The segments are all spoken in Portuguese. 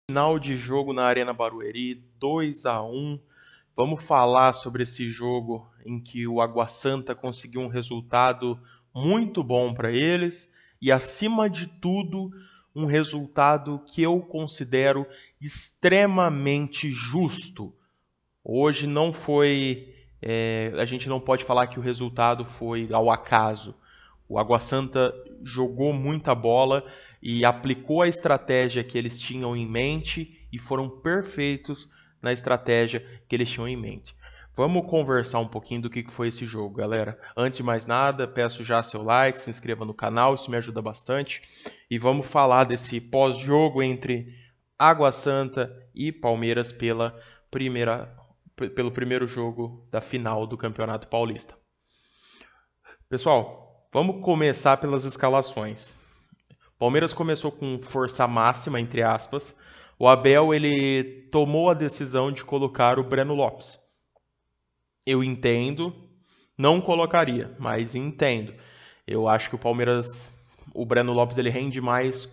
Final de jogo na Arena Barueri, 2-1. Vamos falar sobre esse jogo em que o Água Santa conseguiu um resultado muito bom para eles e, acima de tudo, um resultado que eu considero extremamente justo. Hoje não foi. A gente não pode falar que o resultado foi ao acaso. O Água Santa jogou muita bola e aplicou a estratégia que eles tinham em mente e foram perfeitos na estratégia que eles tinham em mente. Vamos conversar um pouquinho do que foi esse jogo, galera. Antes de mais nada, peço já seu like, se inscreva no canal, isso me ajuda bastante. E vamos falar desse pós-jogo entre Água Santa e Palmeiras pelo primeiro jogo da final do Campeonato Paulista. Pessoal, vamos começar pelas escalações. Palmeiras começou com força máxima, entre aspas. O Abel ele tomou a decisão de colocar o Breno Lopes. Eu entendo, não colocaria, mas entendo. Eu acho que o Breno Lopes ele rende mais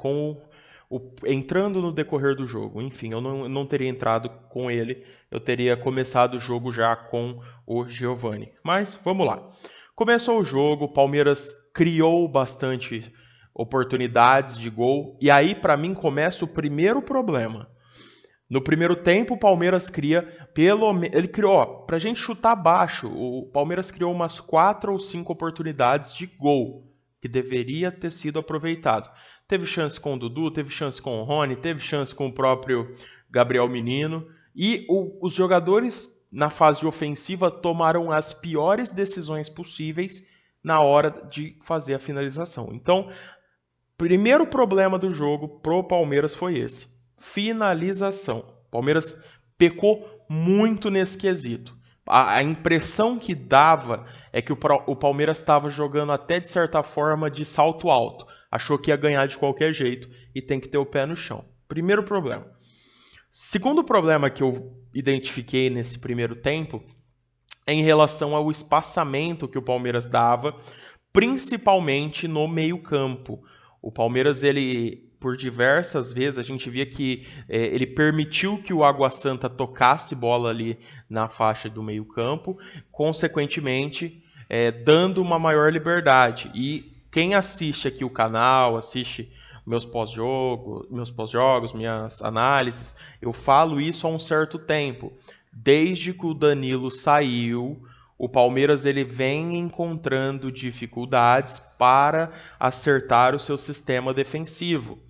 entrando no decorrer do jogo. Enfim, eu não teria entrado com ele, eu teria começado o jogo já com o Giovani. Mas vamos lá. Começou o jogo, o Palmeiras criou bastante oportunidades de gol, e aí para mim começa o primeiro problema. No primeiro tempo, o Palmeiras ele criou, pra gente chutar baixo, o Palmeiras criou umas 4 ou 5 oportunidades de gol que deveria ter sido aproveitado. Teve chance com o Dudu, teve chance com o Rony, teve chance com o próprio Gabriel Menino, e os jogadores na fase ofensiva tomaram as piores decisões possíveis na hora de fazer a finalização. Então, primeiro problema do jogo pro Palmeiras foi esse: finalização. O Palmeiras pecou muito nesse quesito. A impressão que dava é que o Palmeiras estava jogando até de certa forma de salto alto. Achou que ia ganhar de qualquer jeito e tem que ter o pé no chão. Primeiro problema. Segundo problema que eu identifiquei nesse primeiro tempo é em relação ao espaçamento que o Palmeiras dava, principalmente no meio-campo. O Palmeiras, ele, por diversas vezes, a gente via que ele permitiu que o Água Santa tocasse bola ali na faixa do meio-campo, consequentemente, dando uma maior liberdade. E quem assiste aqui o canal, assiste meus pós-jogos, minhas análises, eu falo isso há um certo tempo. Desde que o Danilo saiu, o Palmeiras ele vem encontrando dificuldades para acertar o seu sistema defensivo.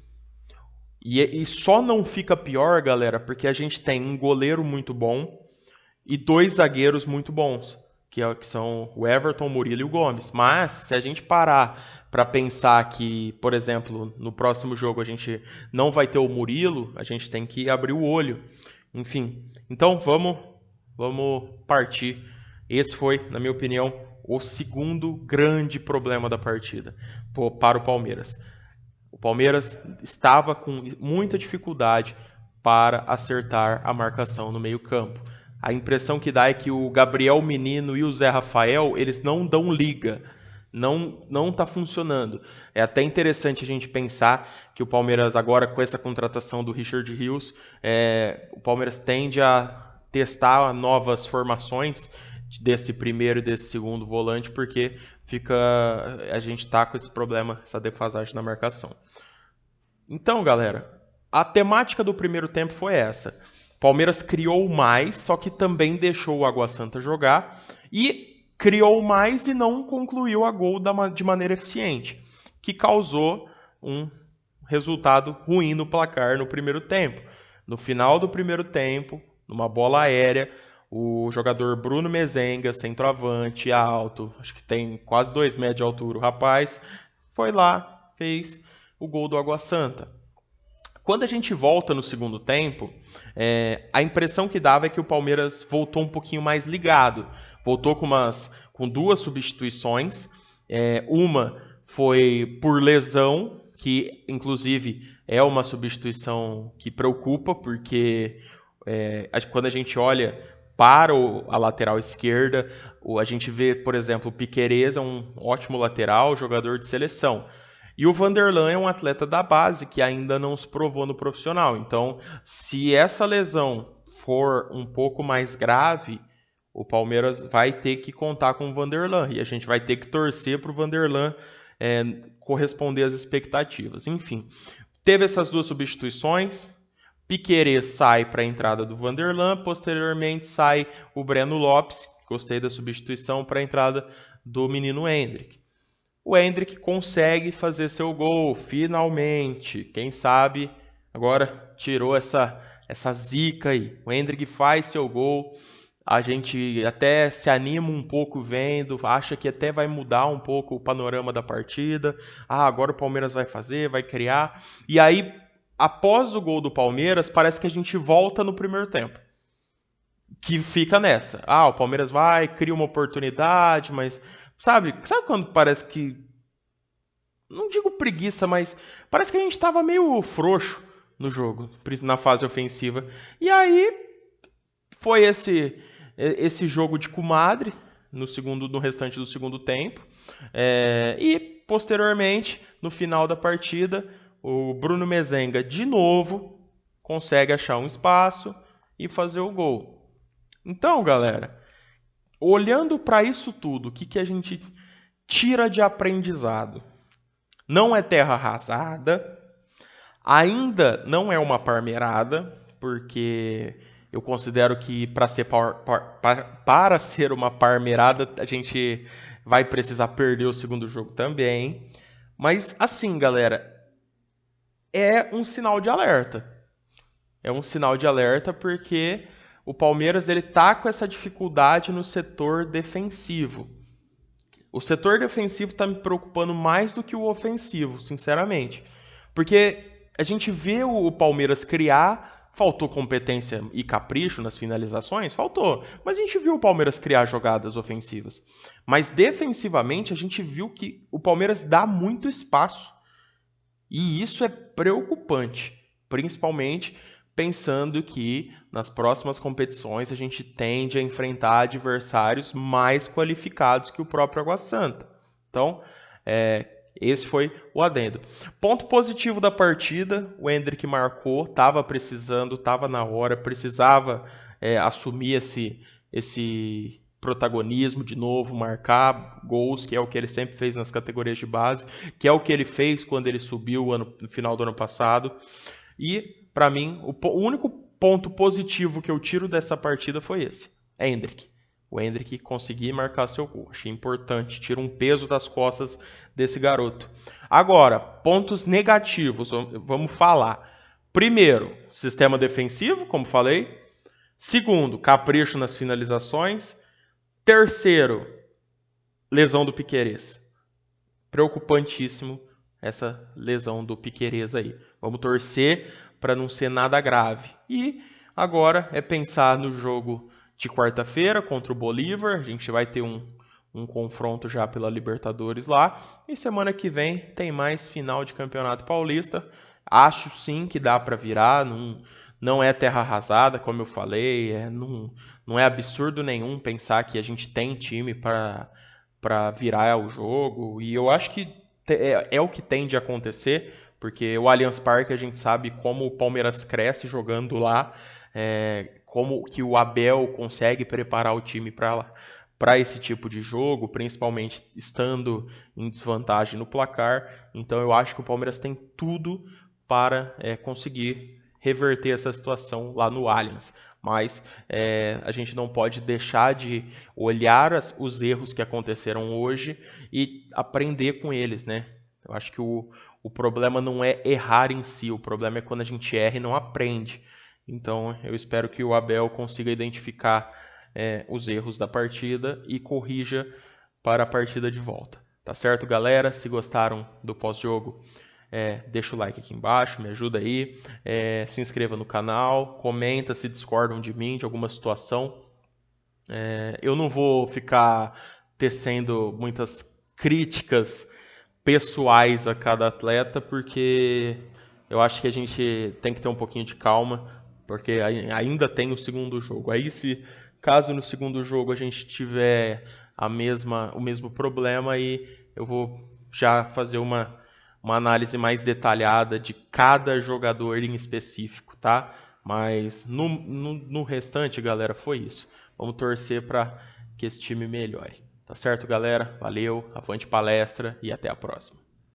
E só não fica pior, galera, porque a gente tem um goleiro muito bom e 2 zagueiros muito bons, que são o Everton, o Murilo e o Gomes. Mas, se a gente parar para pensar que, por exemplo, no próximo jogo a gente não vai ter o Murilo, a gente tem que abrir o olho. Enfim, então vamos partir. Esse foi, na minha opinião, o segundo grande problema da partida para o Palmeiras. O Palmeiras estava com muita dificuldade para acertar a marcação no meio-campo. A impressão que dá é que o Gabriel Menino e o Zé Rafael, eles não dão liga. Não está funcionando. É até interessante a gente pensar que o Palmeiras agora, com essa contratação do Richard Rios, o Palmeiras tende a testar novas formações desse primeiro e desse segundo volante, porque a gente está com esse problema, essa defasagem na marcação. Então, galera, a temática do primeiro tempo foi essa. Palmeiras criou mais, só que também deixou o Água Santa jogar e criou mais e não concluiu a gol de maneira eficiente, que causou um resultado ruim no placar no primeiro tempo. No final do primeiro tempo, numa bola aérea, o jogador Bruno Mezenga, centroavante, alto, acho que tem quase 2 metros de altura o rapaz, foi lá, fez o gol do Água Santa. Quando a gente volta no segundo tempo, a impressão que dava é que o Palmeiras voltou um pouquinho mais ligado. Voltou com 2 substituições. Uma foi por lesão, que inclusive é uma substituição que preocupa, porque quando a gente olha para a lateral esquerda, a gente vê, por exemplo, o Piquerez é um ótimo lateral, jogador de seleção. E o Vanderlan é um atleta da base que ainda não se provou no profissional. Então, se essa lesão for um pouco mais grave, o Palmeiras vai ter que contar com o Vanderlan. E a gente vai ter que torcer para o Vanderlan corresponder às expectativas. Enfim, teve essas duas substituições. Piquerez sai para a entrada do Vanderlan. Posteriormente sai o Breno Lopes. Gostei da substituição para a entrada do menino Endrick. O Endrick consegue fazer seu gol, finalmente. Quem sabe agora tirou essa zica aí. O Endrick faz seu gol. A gente até se anima um pouco vendo, acha que até vai mudar um pouco o panorama da partida. Agora o Palmeiras vai fazer, vai criar. E aí, após o gol do Palmeiras, parece que a gente volta no primeiro tempo. Que fica nessa. O Palmeiras vai, cria uma oportunidade, mas... Sabe quando parece que... Não digo preguiça, mas parece que a gente tava meio frouxo no jogo, na fase ofensiva. E aí, foi esse jogo de comadre no restante do segundo tempo. E, posteriormente, no final da partida, o Bruno Mezenga, de novo, consegue achar um espaço e fazer o gol. Então, galera, olhando para isso tudo, o que a gente tira de aprendizado? Não é terra arrasada, ainda não é uma parmeirada, porque eu considero que para ser uma parmeirada a gente vai precisar perder o segundo jogo também. Mas assim, galera, é um sinal de alerta. É um sinal de alerta porque o Palmeiras ele tá com essa dificuldade no setor defensivo. O setor defensivo tá me preocupando mais do que o ofensivo, sinceramente. Porque a gente vê o Palmeiras criar, faltou competência e capricho nas finalizações? Faltou. Mas a gente viu o Palmeiras criar jogadas ofensivas. Mas defensivamente a gente viu que o Palmeiras dá muito espaço. E isso é preocupante, principalmente pensando que nas próximas competições a gente tende a enfrentar adversários mais qualificados que o próprio Água Santa. Então, esse foi o adendo. Ponto positivo da partida, o Endrick marcou, estava precisando, estava na hora, precisava assumir esse protagonismo de novo, marcar gols, que é o que ele sempre fez nas categorias de base, que é o que ele fez quando ele subiu no final do ano passado. E, para mim, o único ponto positivo que eu tiro dessa partida foi esse. Endrick. O Endrick conseguir marcar seu gol. Achei importante. Tira um peso das costas desse garoto. Agora, pontos negativos. Vamos falar. Primeiro, sistema defensivo, como falei. Segundo, capricho nas finalizações. Terceiro, lesão do Piquerez. Preocupantíssimo essa lesão do Piquerez aí. Vamos torcer para não ser nada grave. E agora é pensar no jogo de quarta-feira contra o Bolívar. A gente vai ter um confronto já pela Libertadores lá. E semana que vem tem mais final de Campeonato Paulista. Acho sim que dá para virar. Não é terra arrasada, como eu falei. Não é absurdo nenhum pensar que a gente tem time para virar o jogo. E eu acho que é o que tende a acontecer, porque o Allianz Parque a gente sabe como o Palmeiras cresce jogando lá, como que o Abel consegue preparar o time para esse tipo de jogo, principalmente estando em desvantagem no placar. Então eu acho que o Palmeiras tem tudo para conseguir reverter essa situação lá no Allianz. Mas a gente não pode deixar de olhar os erros que aconteceram hoje e aprender com eles, né? Eu acho que o problema não é errar em si, o problema é quando a gente erra e não aprende. Então eu espero que o Abel consiga identificar os erros da partida e corrija para a partida de volta. Tá certo, galera? Se gostaram do pós-jogo, deixa o like aqui embaixo, me ajuda aí, se inscreva no canal, comenta se discordam de mim, de alguma situação. Eu não vou ficar tecendo muitas críticas pessoais a cada atleta, porque eu acho que a gente tem que ter um pouquinho de calma, porque ainda tem o segundo jogo. Aí, caso no segundo jogo a gente tiver o mesmo problema, aí eu vou já fazer uma uma análise mais detalhada de cada jogador em específico, tá? Mas no restante, galera, foi isso. Vamos torcer para que esse time melhore. Tá certo, galera? Valeu, avante palestra e até a próxima.